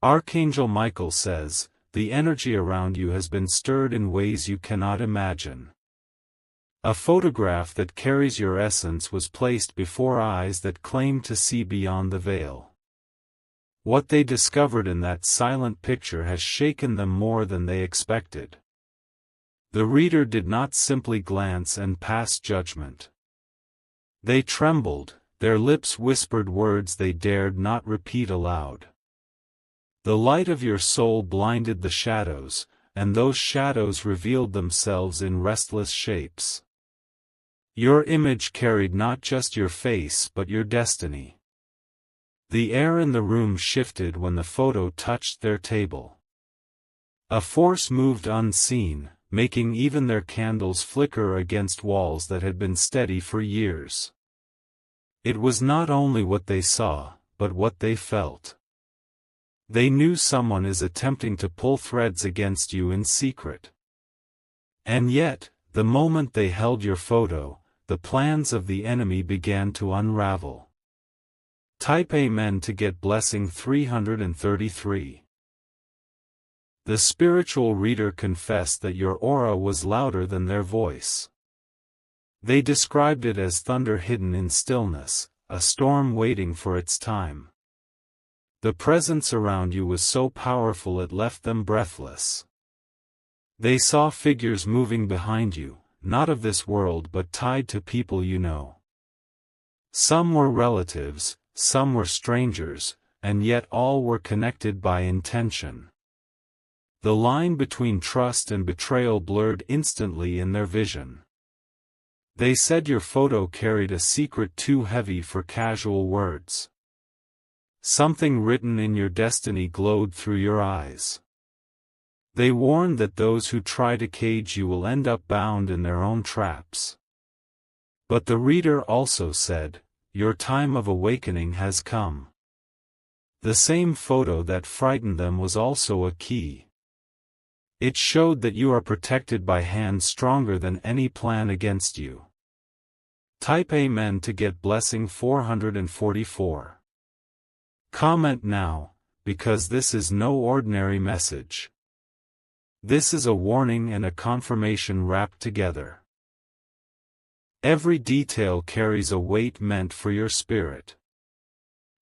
Archangel Michael says, the energy around you has been stirred in ways you cannot imagine. A photograph that carries your essence was placed before eyes that claim to see beyond the veil. What they discovered in that silent picture has shaken them more than they expected. The reader did not simply glance and pass judgment. They trembled, their lips whispered words they dared not repeat aloud. The light of your soul blinded the shadows, and those shadows revealed themselves in restless shapes. Your image carried not just your face but your destiny. The air in the room shifted when the photo touched their table. A force moved unseen, making even their candles flicker against walls that had been steady for years. It was not only what they saw, but what they felt. They knew someone is attempting to pull threads against you in secret. And yet, the moment they held your photo, the plans of the enemy began to unravel. Type Amen to get blessing 333. The spiritual reader confessed that your aura was louder than their voice. They described it as thunder hidden in stillness, a storm waiting for its time. The presence around you was so powerful it left them breathless. They saw figures moving behind you, not of this world but tied to people you know. Some were relatives, some were strangers, and yet all were connected by intention. The line between trust and betrayal blurred instantly in their vision. They said your photo carried a secret too heavy for casual words. Something written in your destiny glowed through your eyes. They warned that those who try to cage you will end up bound in their own traps. But the reader also said, your time of awakening has come. The same photo that frightened them was also a key. It showed that you are protected by hands stronger than any plan against you. Type Amen to get blessing 444. Comment now, because this is no ordinary message. This is a warning and a confirmation wrapped together. Every detail carries a weight meant for your spirit.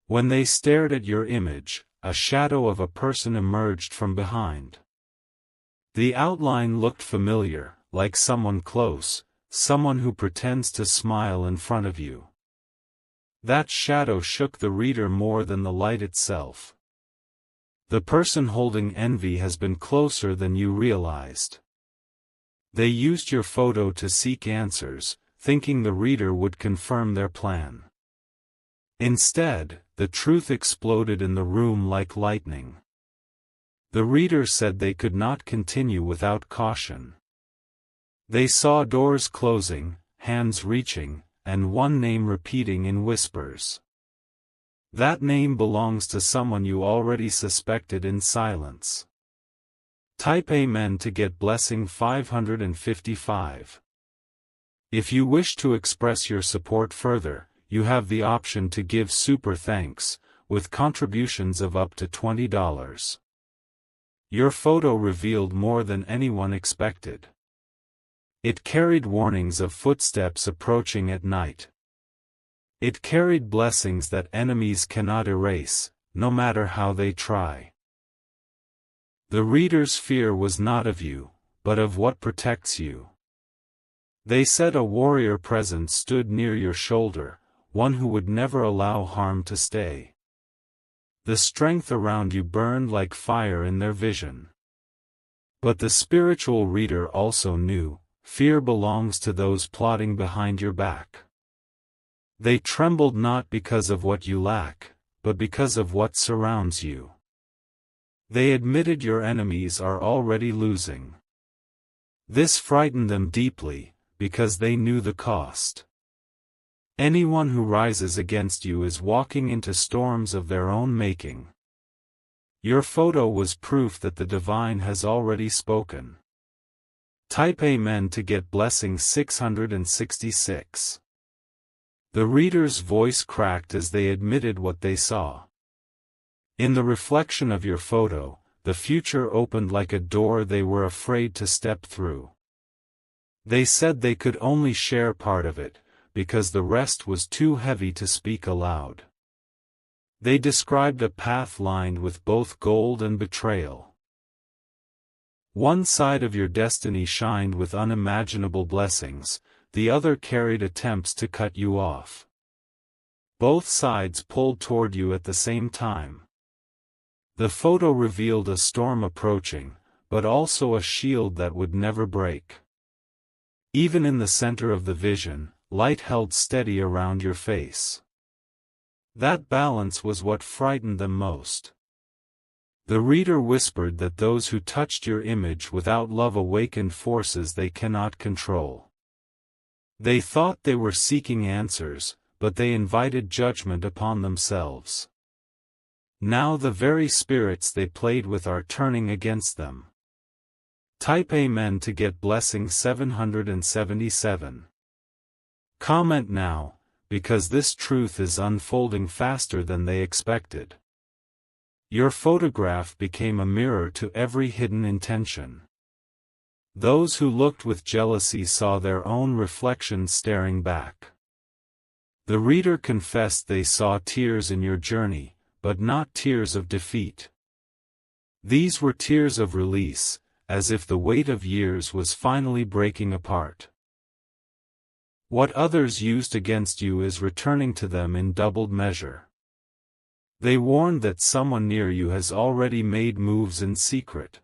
When they stared at your image, a shadow of a person emerged from behind. The outline looked familiar, like someone close, someone who pretends to smile in front of you. That shadow shook the reader more than the light itself. The person holding envy has been closer than you realized. They used your photo to seek answers, thinking the reader would confirm their plan. Instead, the truth exploded in the room like lightning. The reader said they could not continue without caution. They saw doors closing, hands reaching, and one name repeating in whispers. That name belongs to someone you already suspected in silence. Type Amen to get blessing 555. If you wish to express your support further, you have the option to give super thanks, with contributions of up to $20. Your photo revealed more than anyone expected. It carried warnings of footsteps approaching at night. It carried blessings that enemies cannot erase, no matter how they try. The reader's fear was not of you, but of what protects you. They said a warrior presence stood near your shoulder, one who would never allow harm to stay. The strength around you burned like fire in their vision. But the spiritual reader also knew, fear belongs to those plotting behind your back. They trembled not because of what you lack, but because of what surrounds you. They admitted your enemies are already losing. This frightened them deeply, because they knew the cost. Anyone who rises against you is walking into storms of their own making. Your photo was proof that the divine has already spoken. Type Amen to get blessing 666. The reader's voice cracked as they admitted what they saw. In the reflection of your photo, the future opened like a door they were afraid to step through. They said they could only share part of it, because the rest was too heavy to speak aloud. They described a path lined with both gold and betrayal. One side of your destiny shined with unimaginable blessings, the other carried attempts to cut you off. Both sides pulled toward you at the same time. The photo revealed a storm approaching, but also a shield that would never break. Even in the center of the vision, light held steady around your face. That balance was what frightened them most. The reader whispered that those who touched your image without love awakened forces they cannot control. They thought they were seeking answers, but they invited judgment upon themselves. Now the very spirits they played with are turning against them. Type Amen to get blessing 777. Comment now, because this truth is unfolding faster than they expected. Your photograph became a mirror to every hidden intention. Those who looked with jealousy saw their own reflection staring back. The reader confessed they saw tears in your journey, but not tears of defeat. These were tears of release, as if the weight of years was finally breaking apart. What others used against you is returning to them in doubled measure. They warned that someone near you has already made moves in secret.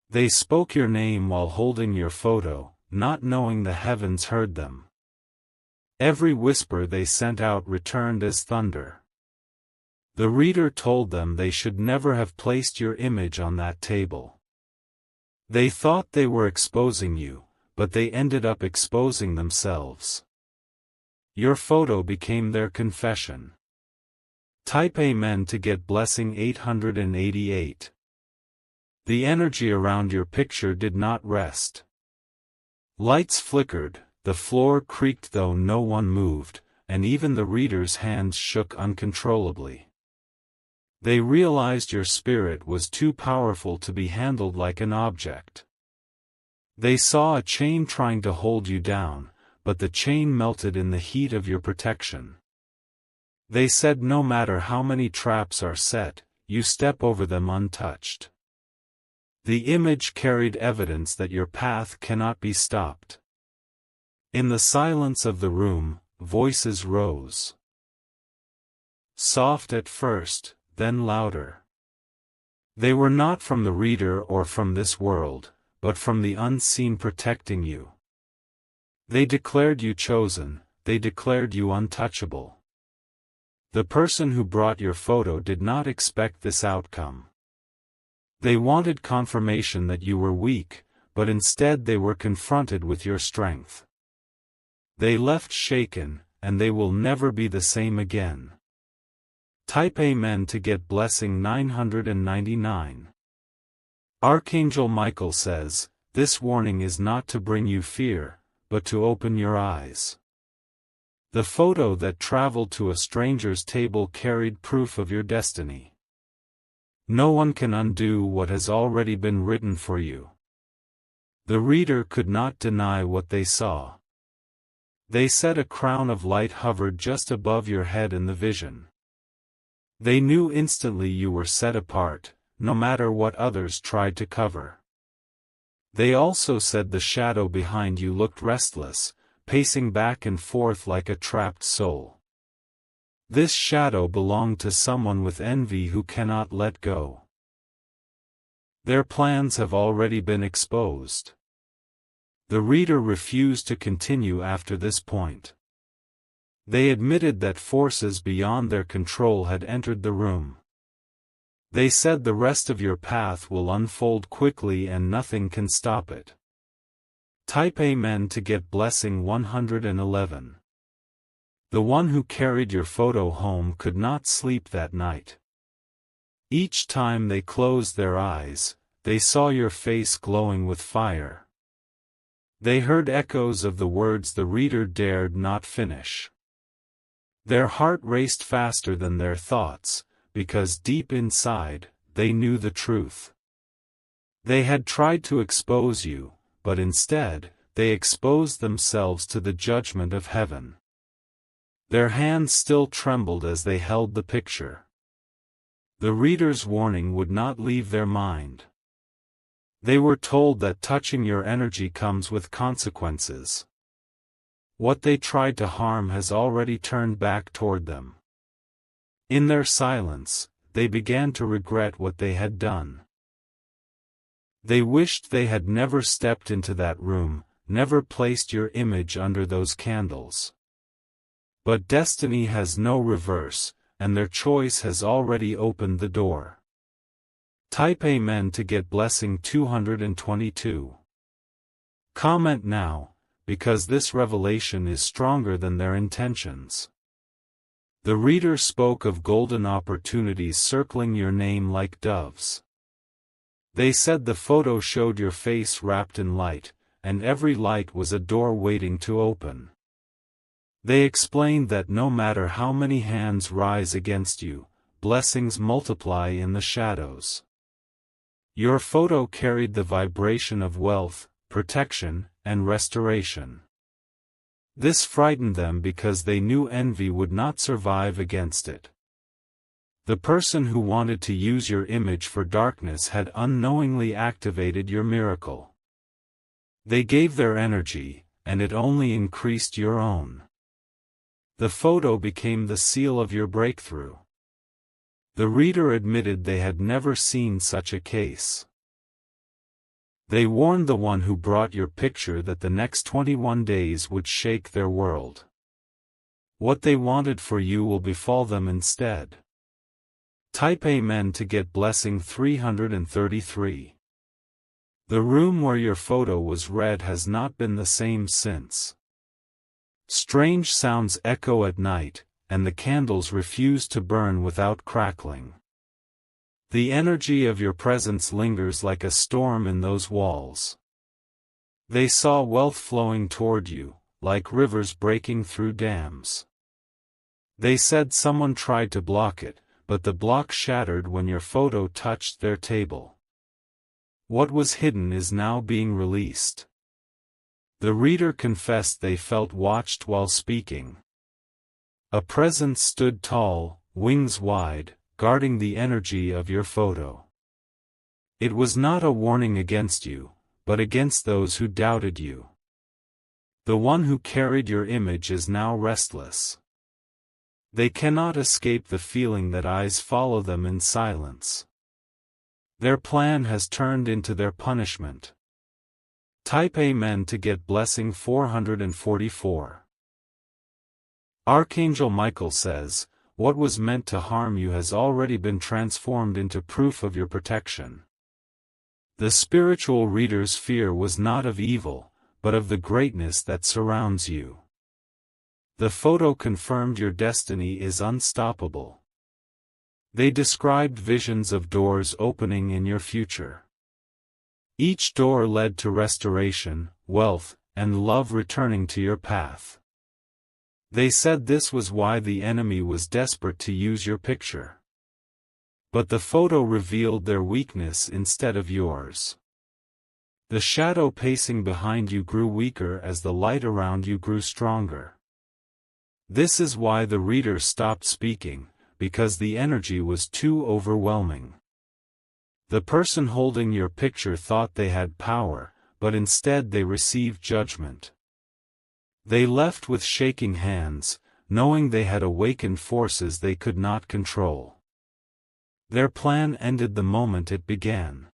They spoke your name while holding your photo, not knowing the heavens heard them. Every whisper they sent out returned as thunder. The reader told them they should never have placed your image on that table. They thought they were exposing you, but they ended up exposing themselves. Your photo became their confession. Type Amen to get blessing 888. The energy around your picture did not rest. Lights flickered, the floor creaked though no one moved, and even the reader's hands shook uncontrollably. They realized your spirit was too powerful to be handled like an object. They saw a chain trying to hold you down, but the chain melted in the heat of your protection. They said no matter how many traps are set, you step over them untouched. The image carried evidence that your path cannot be stopped. In the silence of the room, voices rose. Soft at first, then louder. They were not from the reader or from this world, but from the unseen protecting you. They declared you chosen, they declared you untouchable. The person who brought your photo did not expect this outcome. They wanted confirmation that you were weak, but instead they were confronted with your strength. They left shaken, and they will never be the same again. Type Amen to get blessing 999. Archangel Michael says, this warning is not to bring you fear, but to open your eyes. The photo that traveled to a stranger's table carried proof of your destiny. No one can undo what has already been written for you. The reader could not deny what they saw. They said a crown of light hovered just above your head in the vision. They knew instantly you were set apart, no matter what others tried to cover. They also said the shadow behind you looked restless, pacing back and forth like a trapped soul. This shadow belonged to someone with envy who cannot let go. Their plans have already been exposed. The reader refused to continue after this point. They admitted that forces beyond their control had entered the room. They said the rest of your path will unfold quickly and nothing can stop it. Type Amen to get blessing 111. The one who carried your photo home could not sleep that night. Each time they closed their eyes, they saw your face glowing with fire. They heard echoes of the words the reader dared not finish. Their heart raced faster than their thoughts, because deep inside, they knew the truth. They had tried to expose you, but instead, they exposed themselves to the judgment of heaven. Their hands still trembled as they held the picture. The reader's warning would not leave their mind. They were told that touching your energy comes with consequences. What they tried to harm has already turned back toward them. In their silence, they began to regret what they had done. They wished they had never stepped into that room, never placed your image under those candles. But destiny has no reverse, and their choice has already opened the door. Type Amen to get blessing 222. Comment now, because this revelation is stronger than their intentions. The reader spoke of golden opportunities circling your name like doves. They said the photo showed your face wrapped in light, and every light was a door waiting to open. They explained that no matter how many hands rise against you, blessings multiply in the shadows. Your photo carried the vibration of wealth, protection, and restoration. This frightened them because they knew envy would not survive against it. The person who wanted to use your image for darkness had unknowingly activated your miracle. They gave their energy, and it only increased your own. The photo became the seal of your breakthrough. The reader admitted they had never seen such a case. They warned the one who brought your picture that the next 21 days would shake their world. What they wanted for you will befall them instead. Type Amen to get blessing 333. The room where your photo was read has not been the same since. Strange sounds echo at night, and the candles refuse to burn without crackling. The energy of your presence lingers like a storm in those walls. They saw wealth flowing toward you, like rivers breaking through dams. They said someone tried to block it, but the block shattered when your photo touched their table. What was hidden is now being released. The reader confessed they felt watched while speaking. A presence stood tall, wings wide, guarding the energy of your photo. It was not a warning against you, but against those who doubted you. The one who carried your image is now restless. They cannot escape the feeling that eyes follow them in silence. Their plan has turned into their punishment. Type Amen to get blessing 444. Archangel Michael says, what was meant to harm you has already been transformed into proof of your protection. The spiritual reader's fear was not of evil, but of the greatness that surrounds you. The photo confirmed your destiny is unstoppable. They described visions of doors opening in your future. Each door led to restoration, wealth, and love returning to your path. They said this was why the enemy was desperate to use your picture. But the photo revealed their weakness instead of yours. The shadow pacing behind you grew weaker as the light around you grew stronger. This is why the reader stopped speaking, because the energy was too overwhelming. The person holding your picture thought they had power, but instead they received judgment. They left with shaking hands, knowing they had awakened forces they could not control. Their plan ended the moment it began.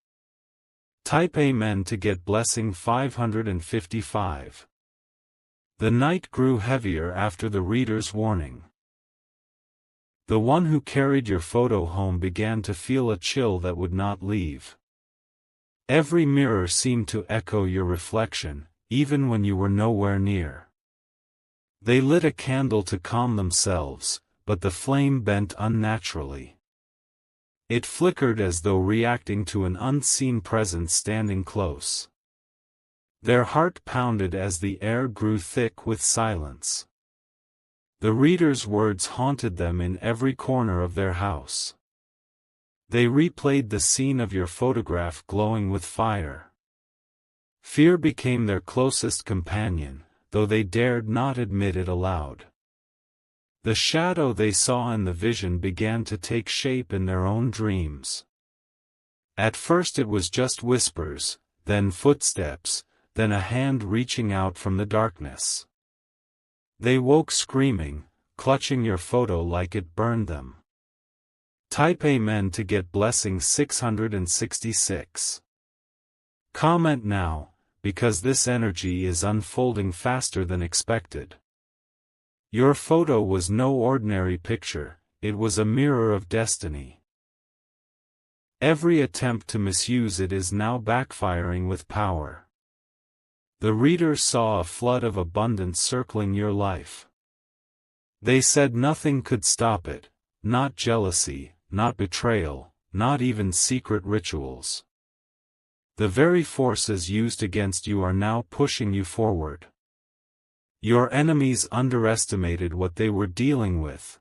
Type Amen to get blessing 555. The night grew heavier after the reader's warning. The one who carried your photo home began to feel a chill that would not leave. Every mirror seemed to echo your reflection, even when you were nowhere near. They lit a candle to calm themselves, but the flame bent unnaturally. It flickered as though reacting to an unseen presence standing close. Their heart pounded as the air grew thick with silence. The reader's words haunted them in every corner of their house. They replayed the scene of your photograph glowing with fire. Fear became their closest companion, though they dared not admit it aloud. The shadow they saw in the vision began to take shape in their own dreams. At first it was just whispers, then footsteps, then a hand reaching out from the darkness. They woke screaming, clutching your photo like it burned them. Type Amen to get blessing 666. Comment now, because this energy is unfolding faster than expected. Your photo was no ordinary picture, it was a mirror of destiny. Every attempt to misuse it is now backfiring with power. The reader saw a flood of abundance circling your life. They said nothing could stop it, not jealousy, not betrayal, not even secret rituals. The very forces used against you are now pushing you forward. Your enemies underestimated what they were dealing with.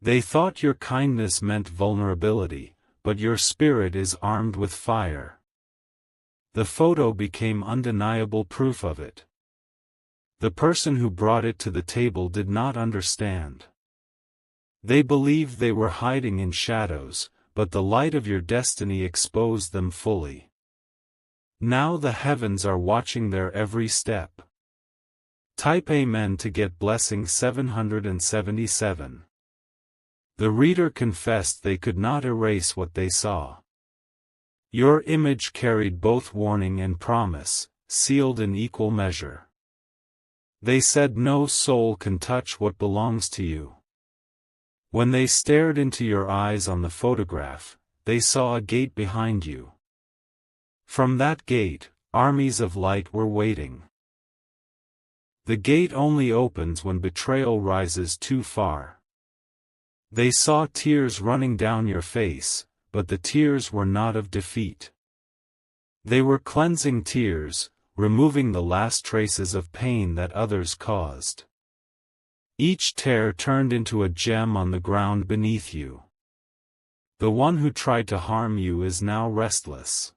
They thought your kindness meant vulnerability, but your spirit is armed with fire. The photo became undeniable proof of it. The person who brought it to the table did not understand. They believed they were hiding in shadows, but the light of your destiny exposed them fully. Now the heavens are watching their every step. Type Amen to get blessing 777. The reader confessed they could not erase what they saw. Your image carried both warning and promise, sealed in equal measure. They said no soul can touch what belongs to you. When they stared into your eyes on the photograph, they saw a gate behind you. From that gate, armies of light were waiting. The gate only opens when betrayal rises too far. They saw tears running down your face, but the tears were not of defeat. They were cleansing tears, removing the last traces of pain that others caused. Each tear turned into a gem on the ground beneath you. The one who tried to harm you is now restless.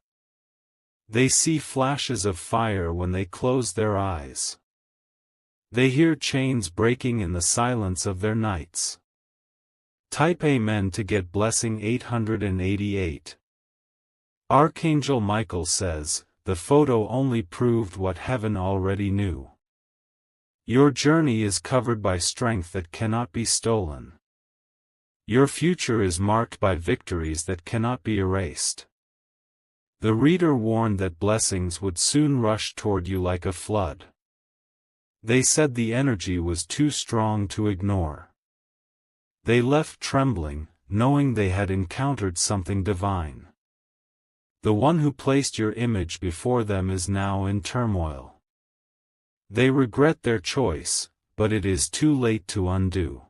They see flashes of fire when they close their eyes. They hear chains breaking in the silence of their nights. Type Amen to get blessing 888. Archangel Michael says, the photo only proved what heaven already knew. Your journey is covered by strength that cannot be stolen. Your future is marked by victories that cannot be erased. The reader warned that blessings would soon rush toward you like a flood. They said the energy was too strong to ignore. They left trembling, knowing they had encountered something divine. The one who placed your image before them is now in turmoil. They regret their choice, but it is too late to undo.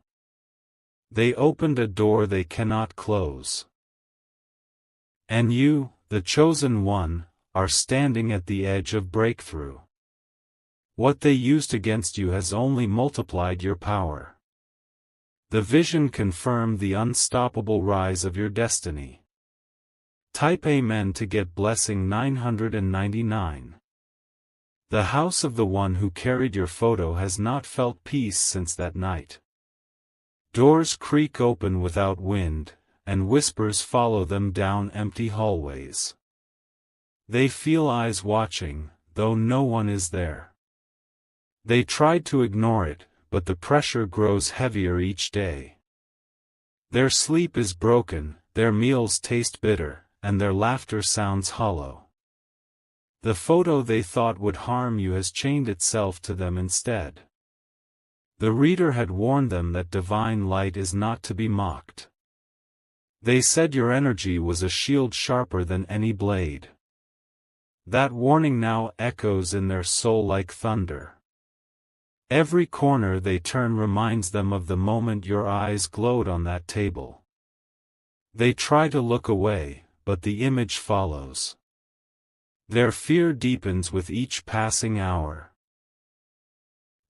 They opened a door they cannot close. And you, the chosen one, are standing at the edge of breakthrough. What they used against you has only multiplied your power. The vision confirmed the unstoppable rise of your destiny. Type Amen to get blessing 999. The house of the one who carried your photo has not felt peace since that night. Doors creak open without wind, and whispers follow them down empty hallways. They feel eyes watching, though no one is there. They tried to ignore it, but the pressure grows heavier each day. Their sleep is broken, their meals taste bitter, and their laughter sounds hollow. The photo they thought would harm you has chained itself to them instead. The reader had warned them that divine light is not to be mocked. They said your energy was a shield sharper than any blade. That warning now echoes in their soul like thunder. Every corner they turn reminds them of the moment your eyes glowed on that table. They try to look away, but the image follows. Their fear deepens with each passing hour.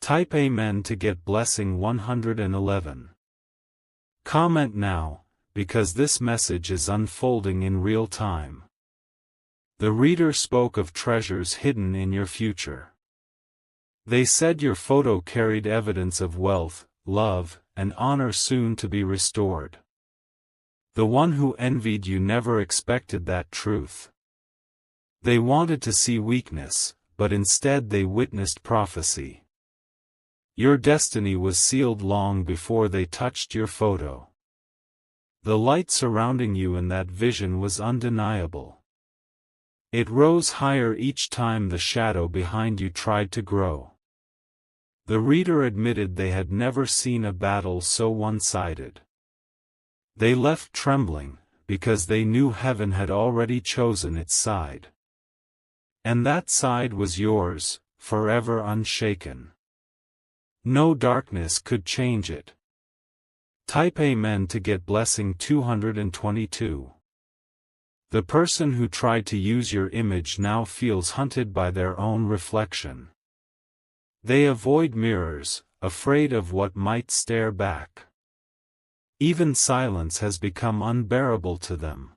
Type Amen to get blessing 111. Comment now, because this message is unfolding in real time. The reader spoke of treasures hidden in your future. They said your photo carried evidence of wealth, love, and honor soon to be restored. The one who envied you never expected that truth. They wanted to see weakness, but instead they witnessed prophecy. Your destiny was sealed long before they touched your photo. The light surrounding you in that vision was undeniable. It rose higher each time the shadow behind you tried to grow. The reader admitted they had never seen a battle so one-sided. They left trembling, because they knew heaven had already chosen its side. And that side was yours, forever unshaken. No darkness could change it. Type Amen to get blessing 222. The person who tried to use your image now feels hunted by their own reflection. They avoid mirrors, afraid of what might stare back. Even silence has become unbearable to them.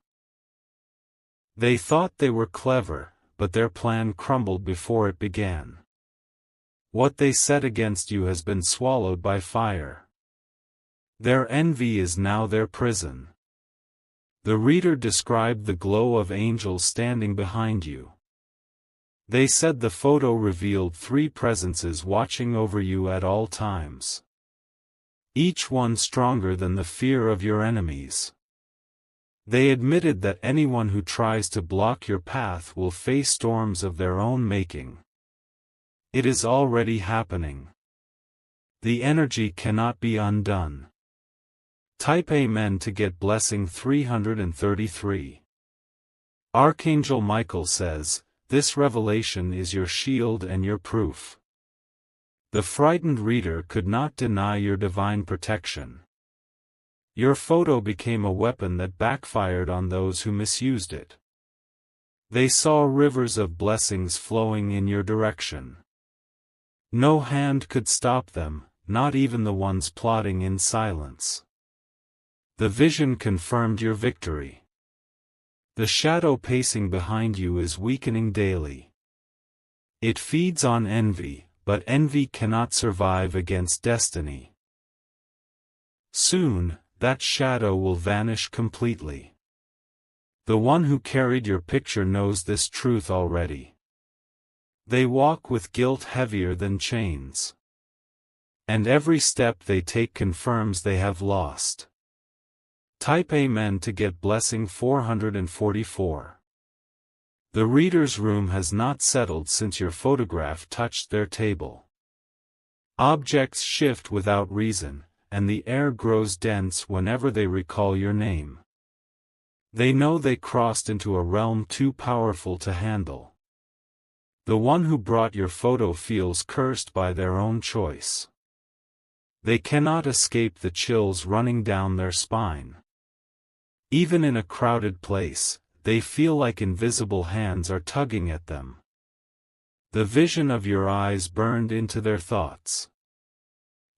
They thought they were clever, but their plan crumbled before it began. What they set against you has been swallowed by fire. Their envy is now their prison. The reader described the glow of angels standing behind you. They said the photo revealed 3 presences watching over you at all times. Each one stronger than the fear of your enemies. They admitted that anyone who tries to block your path will face storms of their own making. It is already happening. The energy cannot be undone. Type Amen to get blessing 333. Archangel Michael says, "This revelation is your shield and your proof." The frightened reader could not deny your divine protection. Your photo became a weapon that backfired on those who misused it. They saw rivers of blessings flowing in your direction. No hand could stop them, not even the ones plotting in silence. The vision confirmed your victory. The shadow pacing behind you is weakening daily. It feeds on envy, but envy cannot survive against destiny. Soon, that shadow will vanish completely. The one who carried your picture knows this truth already. They walk with guilt heavier than chains. And every step they take confirms they have lost. Type Amen to get blessing 444. The reader's room has not settled since your photograph touched their table. Objects shift without reason, and the air grows dense whenever they recall your name. They know they crossed into a realm too powerful to handle. The one who brought your photo feels cursed by their own choice. They cannot escape the chills running down their spine. Even in a crowded place, they feel like invisible hands are tugging at them. The vision of your eyes burned into their thoughts.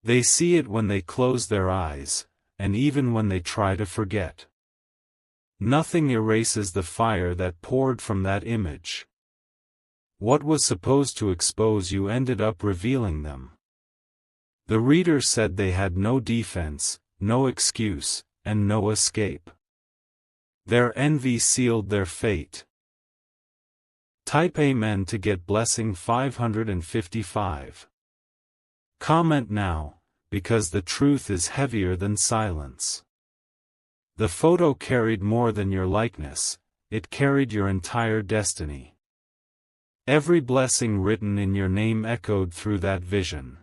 They see it when they close their eyes, and even when they try to forget. Nothing erases the fire that poured from that image. What was supposed to expose you ended up revealing them. The reader said they had no defense, no excuse, and no escape. Their envy sealed their fate. Type Amen to get blessing 555. Comment now, because the truth is heavier than silence. The photo carried more than your likeness, it carried your entire destiny. Every blessing written in your name echoed through that vision.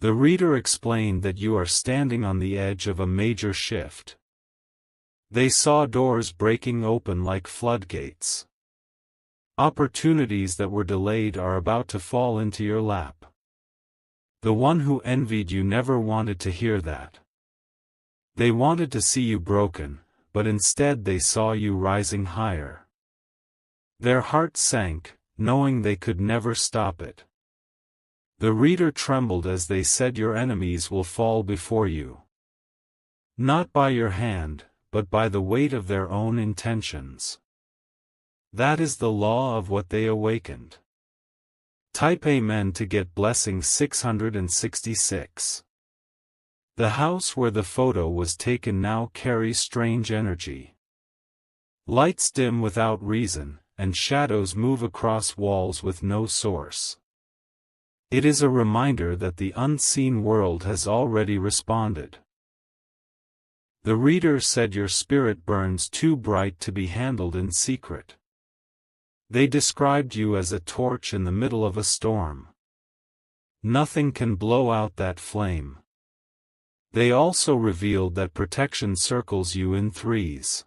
The reader explained that you are standing on the edge of a major shift. They saw doors breaking open like floodgates. Opportunities that were delayed are about to fall into your lap. The one who envied you never wanted to hear that. They wanted to see you broken, but instead they saw you rising higher. Their hearts sank, knowing they could never stop it. The reader trembled as they said your enemies will fall before you. Not by your hand, but by the weight of their own intentions. That is the law of what they awakened. Type Amen to get blessing 666. The house where the photo was taken now carries strange energy. Lights dim without reason, and shadows move across walls with no source. It is a reminder that the unseen world has already responded. The reader said your spirit burns too bright to be handled in secret. They described you as a torch in the middle of a storm. Nothing can blow out that flame. They also revealed that protection circles you in threes.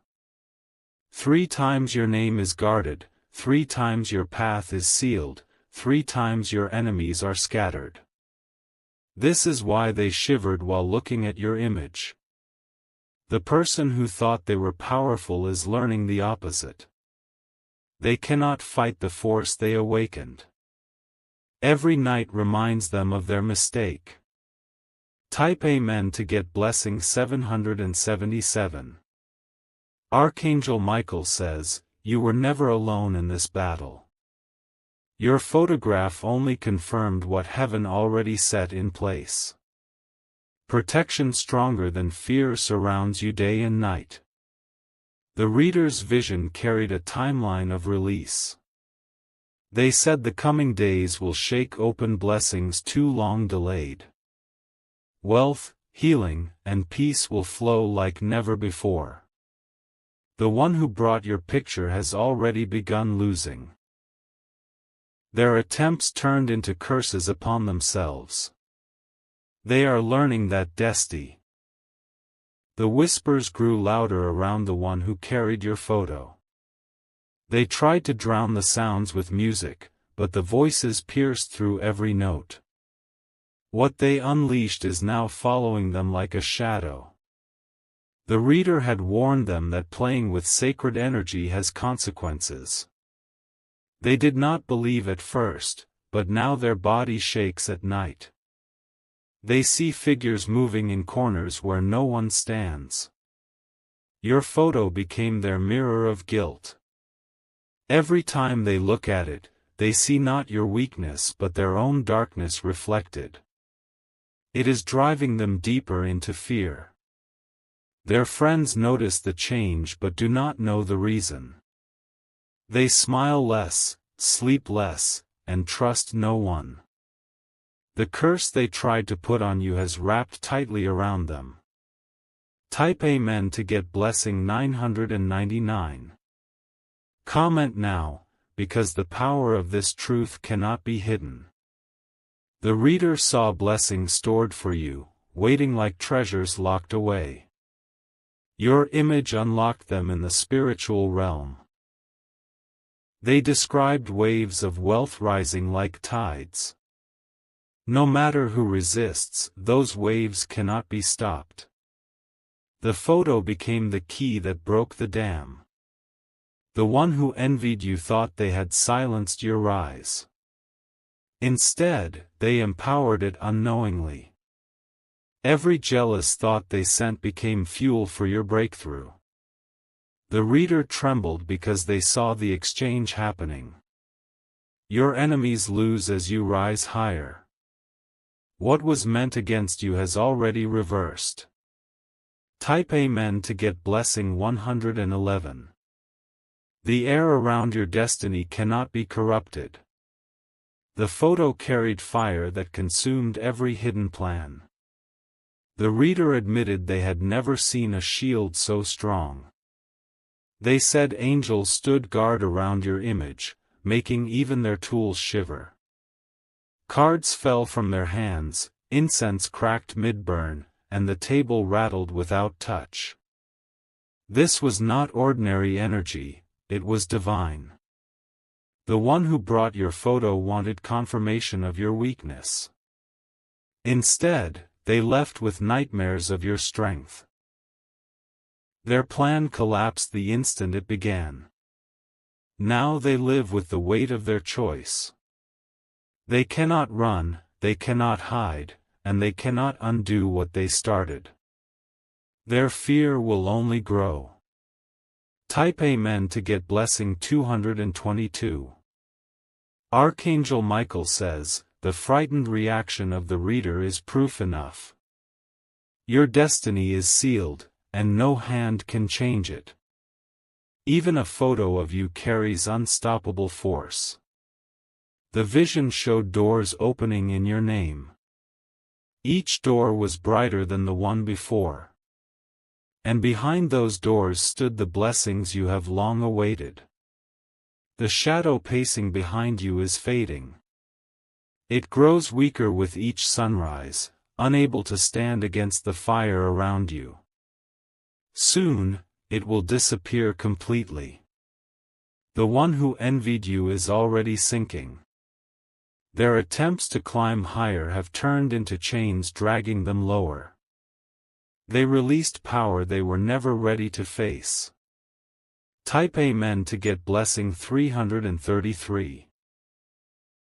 3 times your name is guarded, 3 times your path is sealed, 3 times your enemies are scattered. This is why they shivered while looking at your image. The person who thought they were powerful is learning the opposite. They cannot fight the force they awakened. Every night reminds them of their mistake. Type Amen to get blessing 777. Archangel Michael says, you were never alone in this battle. Your photograph only confirmed what heaven already set in place. Protection stronger than fear surrounds you day and night. The reader's vision carried a timeline of release. They said the coming days will shake open blessings too long delayed. Wealth, healing, and peace will flow like never before. The one who brought your picture has already begun losing. Their attempts turned into curses upon themselves. They are learning that destiny. The whispers grew louder around the one who carried your photo. They tried to drown the sounds with music, but the voices pierced through every note. What they unleashed is now following them like a shadow. The reader had warned them that playing with sacred energy has consequences. They did not believe at first, but now their body shakes at night. They see figures moving in corners where no one stands. Your photo became their mirror of guilt. Every time they look at it, they see not your weakness but their own darkness reflected. It is driving them deeper into fear. Their friends notice the change but do not know the reason. They smile less, sleep less, and trust no one. The curse they tried to put on you has wrapped tightly around them. Type Amen to get blessing 999. Comment now, because the power of this truth cannot be hidden. The reader saw blessings stored for you, waiting like treasures locked away. Your image unlocked them in the spiritual realm. They described waves of wealth rising like tides. No matter who resists, those waves cannot be stopped. The photo became the key that broke the dam. The one who envied you thought they had silenced your rise. Instead, they empowered it unknowingly. Every jealous thought they sent became fuel for your breakthrough. The reader trembled because they saw the exchange happening. Your enemies lose as you rise higher. What was meant against you has already reversed. Type Amen to get blessing 111. The air around your destiny cannot be corrupted. The photo carried fire that consumed every hidden plan. The reader admitted they had never seen a shield so strong. They said angels stood guard around your image, making even their tools shiver. Cards fell from their hands, incense cracked mid-burn, and the table rattled without touch. This was not ordinary energy, it was divine. The one who brought your photo wanted confirmation of your weakness. Instead, they left with nightmares of your strength. Their plan collapsed the instant it began. Now they live with the weight of their choice. They cannot run, they cannot hide, and they cannot undo what they started. Their fear will only grow. Type Amen to get blessing 222. Archangel Michael says, the frightened reaction of the reader is proof enough. Your destiny is sealed, and no hand can change it. Even a photo of you carries unstoppable force. The vision showed doors opening in your name. Each door was brighter than the one before. And behind those doors stood the blessings you have long awaited. The shadow pacing behind you is fading. It grows weaker with each sunrise, unable to stand against the fire around you. Soon, it will disappear completely. The one who envied you is already sinking. Their attempts to climb higher have turned into chains dragging them lower. They released power they were never ready to face. Type Amen to get blessing 333.